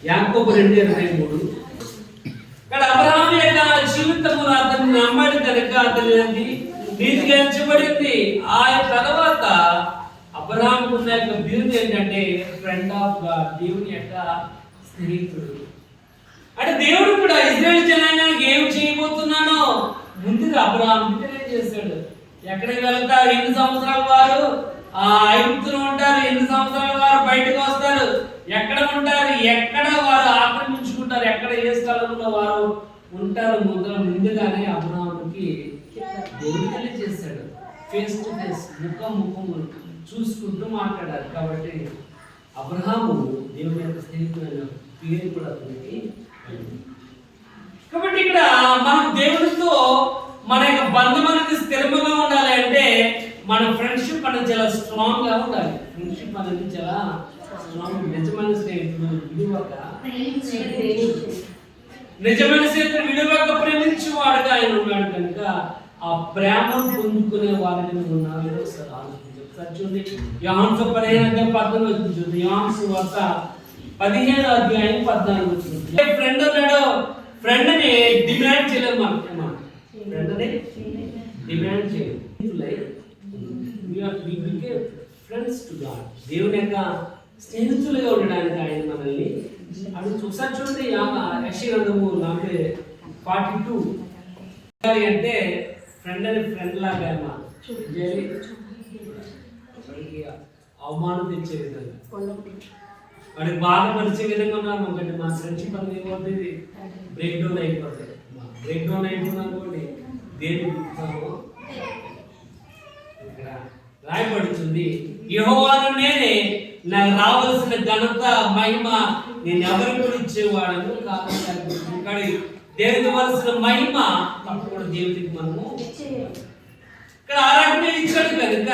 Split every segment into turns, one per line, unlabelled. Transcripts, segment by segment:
యాకోబు 2:23. ఇక్కడ అబ్రహాము యొక్క జీవితమును అతన్ని నమ్మాడు కనుక అతని నీతిగా ఎంచబడింది. ఆ తర్వాత అబ్రహాము ఉన్న యొక్క బిరుదు ఏంటంటే ఫ్రెండ్ ఆఫ్ గాడ్, దేవుని యొక్క స్నేహితుడు. అంటే దేవుడు కూడా ఇశ్రాయేలు జనాంగానికి ఏం చేయబోతున్నాడో ముందుగా అబ్రహాముకి తెలియజేశాడు. ఎక్కడికి వెళ్తారు, ఎన్ని సంవత్సరాల వారు ఐగుప్తులో ఉంటారు, ఎన్ని సంవత్సరాల వారు బయటకు వస్తారు, ఎక్కడ ఉంటారు, ఎక్కడ వారు ఆక్రమించుకుంటారు, ఎక్కడ ఏ స్థలంలో వారు ఉంటారు ముందుగానే అబ్రహాముకి దేవుడు తెలియజేశాడు. ఫేస్ టు ఫేస్, ముఖము చూసుకుంటూ మాట్లాడారు. కాబట్టి అబ్రహాము దేవుని యొక్క స్నేహితుడైన పేరు కూడా అతనికి. కాబట్టి ఇక్కడ మనం దేవుడితో మన యొక్క బంధం అనేది స్థిరంగా ఉండాలి అంటే మన ఫ్రెండ్షిప్ అనేది చాలా స్ట్రాంగ్ గా ఉండాలి. ఫ్రెండ్షిప్ అనేది చాలా స్ట్రాంగ్. నిజమైన స్నేహితుడు ప్రేమించేవాడుగా ఆయన ఉన్నాడు కనుక ఆ ప్రేమను పొందుకునే వారిని ఉన్నారు. చూడండి యోహాను సువార్త 15 చూడండి. యోహాను సువార్త 15:14. ఫ్రెండ్ ఉన్నాడు, ఫ్రెండ్ ని డిమాండ్ చేయలేదు. మనం ఫ్రెండ్ ని డిమాండ్ చేయలేదు. ఫ్రెండ్స్ టు గాడ్, దేవుని యొక్క స్నేహితులుగా ఉండడానికి ఆయన మనల్ని అడుగుతూ. ఒకసారి చూడండి యెషయా గ్రంథము 42 అంటే ఫ్రెండ్ అని ఫ్రెండ్ లాగా అవమానం తెచ్చే విధంగా, వాడికి బాధపరిచే విధంగా ఉన్నాము అంటే మా ఫ్రెండ్షిప్ అనేది ఏమవుతుంది, బ్రేక్ డౌన్ అయిపోతుంది. బ్రేక్ డౌన్ అయిపోయిందనుకోండి దేని ఇక్కడ రాయబడుతుంది, యెహోవాను నేనే, నాకు రావాల్సిన ఘనత మహిమ నేను ఎవరికి కూడా ఇచ్చేవాడను కాదు. దేవుడికి ఇవ్వాల్సిన మహిమ తప్పకుండా దేవుడికి మనము ఇక్కడ ఆరాటమే ఇచ్చాడు కనుక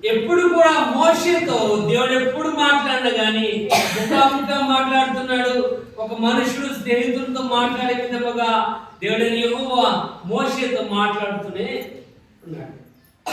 ఎప్పుడు కూడా మోషేతో దేవుడు ఎప్పుడు మాట్లాడినా కానీ ముఖాముఖిగా మాట్లాడుతున్నాడు. ఒక మనుషుడు స్నేహితులతో మాట్లాడే విధముగా దేవుడైన యెహోవా మోషేతో మాట్లాడుతూనే ఉన్నాడు.